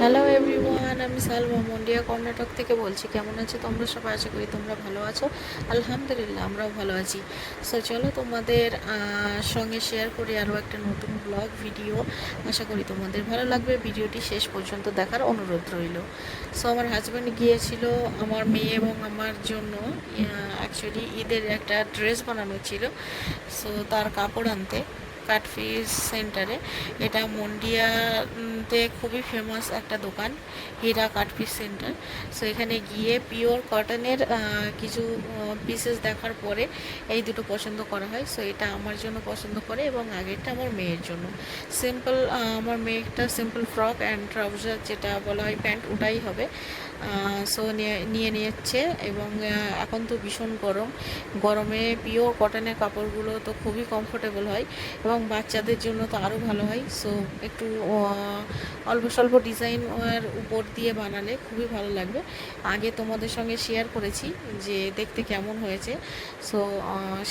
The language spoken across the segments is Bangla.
হ্যালো এভরিওয়ান, আমি সালমা মন্ডিয়া কর্ণাটক থেকে বলছি। কেমন আছো তোমরা সবাই? আশা করি তোমরা ভালো আছো। আলহামদুলিল্লাহ, আমরাও ভালো আছি। সো চলো তোমাদের সঙ্গে শেয়ার করি আরও একটা নতুন ব্লগ ভিডিও। আশা করি তোমাদের ভালো লাগবে। ভিডিওটি শেষ পর্যন্ত দেখার অনুরোধ রইল। সো আমার হাজব্যান্ড গিয়েছিল আমার মেয়ে এবং আমার জন্য অ্যাকচুয়ালি ঈদের একটা ড্রেস বানানো ছিল। সো তার কাপড় আনতে কাটপিস সেন্টারে, এটা মন্ডিয়াতে খুবই ফেমাস একটা দোকান, হীরা কাটপিস সেন্টার। সো এখানে গিয়ে পিওর কটনের কিছু পিসেস দেখার পরে এই দুটো পছন্দ করা হয়। সো এটা আমার জন্য পছন্দ করে এবং আগেরটা আমার মেয়ের জন্য। সিম্পল, আমার মেয়েটা সিম্পল ফ্রক অ্যান্ড ট্রাউজার যেটা বলা হয় প্যান্ট, ওটাই হবে। সো নিয়ে নিয়েছে এবং এখন তো ভীষণ গরম, গরমে পিওর কটনের কাপড়গুলো তো খুবই কমফোর্টেবল হয় এবং বাচ্চাদের জন্য তো আরও ভালো হয়। সো একটু অল্প স্বল্প ডিজাইনের উপর দিয়ে বানালে খুবই ভালো লাগবে। আগে তোমাদের সঙ্গে শেয়ার করেছি যে দেখতে কেমন হয়েছে। সো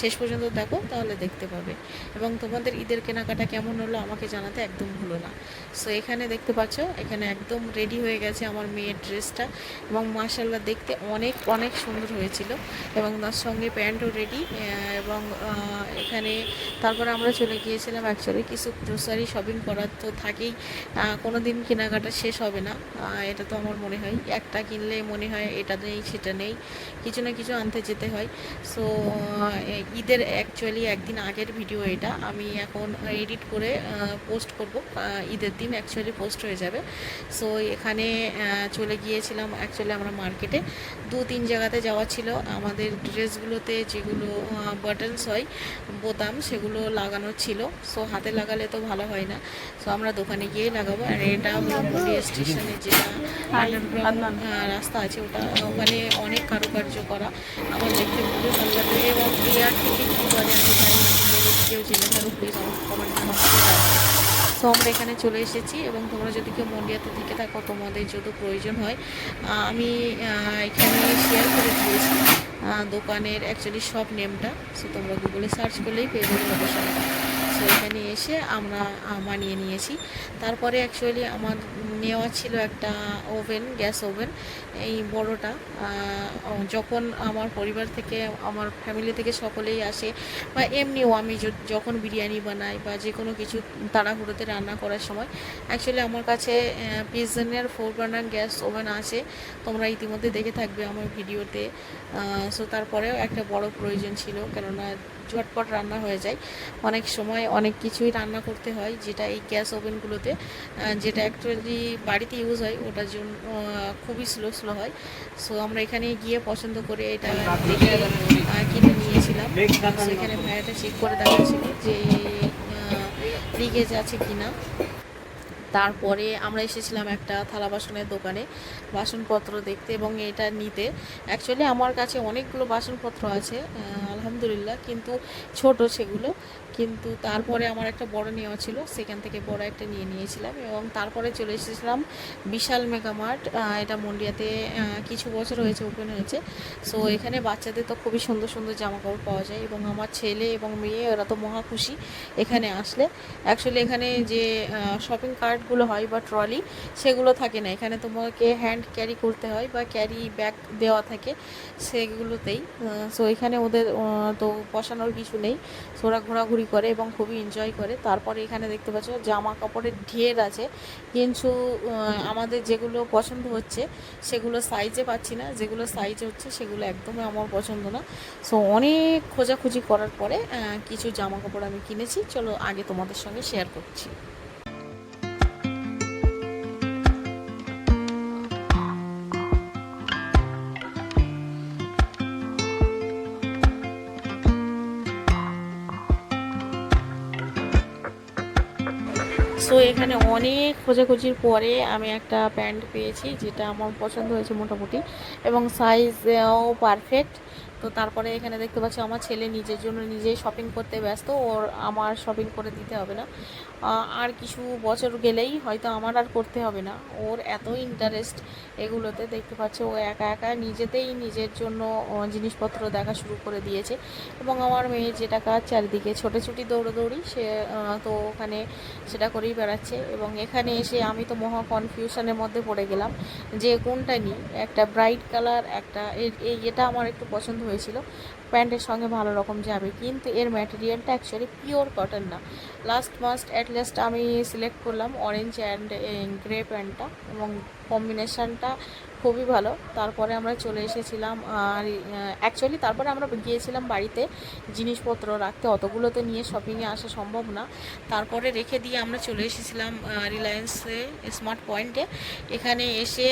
শেষ পর্যন্ত দেখো, তাহলে দেখতে পাবে। এবং তোমাদের ঈদের কেনাকাটা কেমন হলো আমাকে জানাতে একদম ভুলো না। সো এখানে দেখতে পাচ্ছ, এখানে একদম রেডি হয়ে গেছে আমার মেয়ের ড্রেসটা এবং মাশাআল্লাহ দেখতে অনেক অনেক সুন্দর হয়েছিল এবং তার সঙ্গে প্যান্টও রেডি। এবং এখানে তারপরে আমরা চলে গিয়েছিলাম অ্যাকচুয়ালি কিছু গ্রোসারি শপিং করার তো থাকেই, কোনো দিন কেনাকাটা শেষ হবে না। এটা তো আমার মনে হয় একটা কিনলে মনে হয় এটা নেই সেটা নেই, কিছু না কিছু আনতে যেতে হয়। সো ঈদের অ্যাকচুয়ালি একদিন আগের ভিডিও এটা আমি এখন এডিট করে পোস্ট করব। ঈদের দিন অ্যাকচুয়ালি পোস্ট হয়ে যাবে। সো এখানে চলে গিয়েছিলাম অ্যাকচুয়ালি আমরা মার্কেটে। 2-3 জায়গাতে যাওয়া ছিল। আমাদের ড্রেসগুলোতে যেগুলো বাটনস হয়, বোতাম, সেগুলো লাগানো ছিল। সো হাতে লাগালে তো ভালো হয় না, সো আমরা দোকানে গিয়েই লাগাবো। আর এটা হলো মন্ডিয়া স্টেশনে যেটা আন্ডারগ্রাউন্ড রাস্তা আছে, ওটা ওখানে অনেক কারুকার্য করা, আমার দেখতে খুবই ভালো লাগে। এবং এয়ার থেকে কী বলে আমি জানি না, যদি কেউ জেনে থাকো প্লিজ আমাকে কমেন্টের মাধ্যমে জানাও। সো আমরা এখানে চলে এসেছি এবং তোমরা যদি কেউ মন্ডিয়াতে থেকে থাকো, তোমাদের যদি প্রয়োজন হয়, আমি এখানে শেয়ার করে দিয়েছি দোকানের অ্যাকচুয়ালি সব নেমটা। সো তোমরা গুগলে সার্চ করলেই পেয়ে যাবে লোকেশনটা। সো এখানে এসে আমরা মানিয়ে নিয়েছি। তারপরে অ্যাকচুয়ালি আমার নেওয়া ছিল একটা ওভেন, গ্যাস ওভেন, এই বড়টা। যখন আমার পরিবার থেকে, আমার ফ্যামিলি থেকে সকলেই আসে বা এমনিও আমি যখন বিরিয়ানি বানাই বা যে কোনো কিছু তাড়াহুড়োতে রান্না করার সময়, অ্যাকচুয়ালি আমার কাছে পিজনের 4 বার্নার গ্যাস ওভেন আছে, তোমরা ইতিমধ্যে দেখে থাকবে আমার ভিডিওতে। সো তারপরেও একটা বড় প্রয়োজন ছিল, কেননা ঝটপট রান্না হয়ে যায়। অনেক সময় অনেক কিছুই রান্না করতে হয় যেটা এই গ্যাস ওভেনগুলোতে, যেটা অ্যাকচুয়ালি বাড়িতে ইউজ হয় ওটার জন্য খুবই স্লো হয়। সো আমরা এখানে গিয়ে পছন্দ করে এটা দেখে কিনে নিয়েছিলাম। সেখানে ভাইয়াটা চেক করে দেখাচ্ছিল যে লিকেজ আছে কিনা। তারপরে আমরা এসেছিলাম একটা থালা বাসনের দোকানে বাসনপত্র দেখতে এবং এটা নিতে। অ্যাকচুয়ালি আমার কাছে অনেকগুলো বাসনপত্র আছে আলহামদুলিল্লাহ, কিন্তু ছোট সেগুলো। কিন্তু তারপরে আমার একটা বড় নেওয়া ছিল, সেখান থেকে বড় একটা নিয়ে নিয়েছিলাম এবং তারপরে চলে এসেছিলাম বিশাল মেগামার্ট। এটা মন্ডিয়াতে কিছু বছর হয়েছে ওপেন হয়েছে। সো এখানে বাচ্চাদের তো খুবই সুন্দর সুন্দর জামাকাপড় পাওয়া যায় এবং আমার ছেলে এবং মেয়ে ওরা তো মহা খুশি এখানে আসলে। অ্যাকচুয়ালি এখানে যে শপিং কার্টগুলো হয় বা ট্রলি, সেগুলো থাকে না এখানে, তোমাকে হ্যান্ড ক্যারি করতে হয় বা ক্যারি ব্যাগ দেওয়া থাকে সেগুলোতেই। সো এখানে ওদের তো বসানোর কিছু নেই, সো ওরা ঘোরাঘুরি করে এবং খুবই এনজয় করে। তারপরে এখানে দেখতে পাচ্ছ জামা কাপড়ের ঢের আছে, কিন্তু আমাদের যেগুলো পছন্দ হচ্ছে সেগুলো সাইজে পাচ্ছি না, যেগুলো সাইজে হচ্ছে সেগুলো একদমই আমার পছন্দ না। সো অনেক খোঁজাখুঁজি করার পরে কিছু জামা কাপড় আমি কিনেছি, চলো আগে তোমাদের সঙ্গে শেয়ার করছি। সো এখানে অনেক খোঁজাখুঁজির পরে আমি একটা প্যান্ট পেয়েছি যেটা আমার পছন্দ হয়েছে মোটামুটি এবং সাইজও পারফেক্ট। তো তারপরে এখানে দেখতে পাচ্ছি আমার ছেলে নিজের জন্য নিজেই শপিং করতে ব্যস্ত, ওর আমার শপিং করে দিতে হবে না। আর কিছু বছর গেলেই হয়তো আমার আর করতে হবে না। ওর এত ইন্টারেস্ট এগুলোতে, দেখতে পাচ্ছে ও একা একা নিজেতেই নিজের জন্য জিনিসপত্র দেখা শুরু করে দিয়েছে। এবং আমার মেয়ে যেটা কাজ চারিদিকে ছোটাছুটি দৌড়োদৌড়ি, সে তো ওখানে সেটা করেই বেড়াচ্ছে। এবং এখানে এসে আমি তো মহা কনফিউশনের মধ্যে পড়ে গেলাম যে কোনটা নিই। একটা ব্রাইট কালার, একটা এটা আমার একটু পছন্দ হয়েছিল, প্যান্টের সঙ্গে ভালো রকম যাবে, কিন্তু এর ম্যাটেরিয়ালটা অ্যাকচুয়ালি পিওর কটন না। অ্যাট লাস্ট আমি সিলেক্ট করলাম অরেঞ্জ অ্যান্ড গ্রে প্যান্টটা, এবং কম্বিনেশানটা খুবই ভালো। তারপরে আমরা চলে এসেছিলাম, আর অ্যাকচুয়ালি তারপরে আমরা গিয়েছিলাম বাড়িতে জিনিসপত্র রাখতে, অতগুলো তো নিয়ে শপিংয়ে আসা সম্ভব না। তারপরে রেখে দিয়ে আমরা চলে এসেছিলাম রিলায়েন্সে স্মার্ট পয়েন্টে। এখানে এসে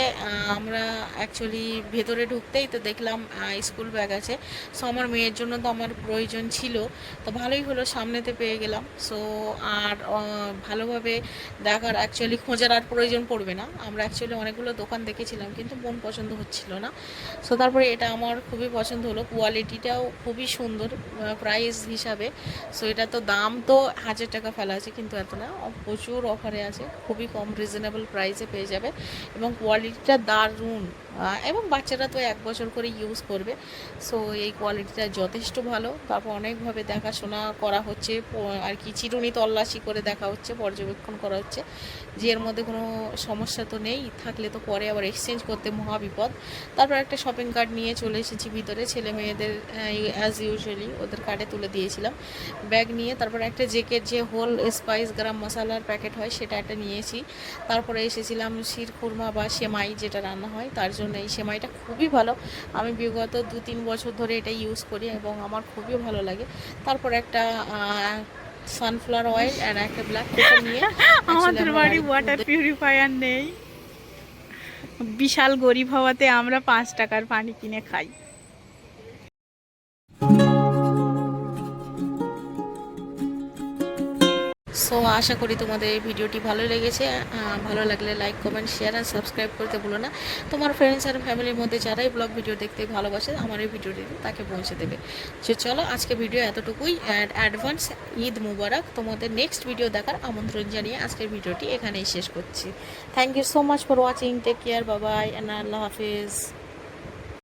আমরা অ্যাকচুয়ালি ভেতরে ঢুকতেই তো দেখলাম স্কুল ব্যাগ আছে। সো আমার মেয়ের জন্য তো আমার প্রয়োজন ছিল, তো ভালোই হলো সামনেতে পেয়ে গেলাম। সো আর ভালোভাবে দেখার অ্যাকচুয়ালি খোঁজার আর প্রয়োজন পড়বে না। আমরা অ্যাকচুয়ালি অনেকগুলো দোকান দেখেছিলাম কিন্তু মন পছন্দ হচ্ছিল না। সো তারপরে এটা আমার খুবই পছন্দ হলো, কোয়ালিটিটাও খুবই সুন্দর প্রাইস হিসাবে। সো এটা তো দাম তো 1000 টাকা ফেলা আছে, কিন্তু এত না, প্রচুর অফারে আছে, খুবই কম রিজনেবল প্রাইসে পেয়ে যাবে। এবং কোয়ালিটিটা দারুণ, এবং বাচ্চারা তো 1 বছর করে ইউজ করবে। সো এই কোয়ালিটিটা যথেষ্ট ভালো। তারপর অনেকভাবে দেখাশোনা করা হচ্ছে আর কি, চিরুনি তল্লাশি করে দেখা হচ্ছে, পর্যবেক্ষণ করা হচ্ছে যে এর মধ্যে কোনো সমস্যা তো নেই, থাকলে তো পরে আবার এক্সচেঞ্জ করতে মহা বিপদ। তারপর একটা শপিং কার্ট নিয়ে চলে এসেছি ভিতরে, ছেলে মেয়েদের অ্যাজ ইউজুয়ালি ওদের কার্টে তুলে দিয়েছিলাম ব্যাগ নিয়ে। তারপর একটা জেকের যে হোল স্পাইস গরম মশলার প্যাকেট হয় সেটা একটা নিয়েছি। তারপরে এসেছিলাম শির খুরমা বা সেমাই যেটা রান্না হয় তার জন্য। এই সেমাইটা খুবই ভালো, আমি বিগত 2-3 বছর ধরে এটা ইউজ করি এবং আমার খুবই ভালো লাগে। তারপর একটা সানফ্লাওয়ার অয়েল আর একটা ব্ল্যাক পেপার নিয়ে আমাদের বাড়ি ওয়াটার পিউরিফায়ার নেই, বিশাল গরিব হওয়াতে আমরা 5 টাকার পানি কিনে খাই। সো আশা করি তোমাদের এই ভিডিওটি ভালো লেগেছে। ভালো লাগলে লাইক, কমেন্ট, শেয়ার আর সাবস্ক্রাইব করতে ভুলো না। তোমার ফ্রেন্ডস আর ফ্যামিলির মধ্যে যারাই ব্লগ ভিডিও দেখতে ভালোবাসে আমার এই ভিডিওটি তাকে পৌঁছে দেবে। সো চলো আজকে ভিডিও এতটুকুই, অ্যাডভান্স ঈদ মুবারক। তোমাদের নেক্সট ভিডিও দেখার আমন্ত্রণ জানিয়ে আজকের ভিডিওটি এখানেই শেষ করছি। Thank you so much for watching, take care, bye bye, and আল্লাহ হাফিজ।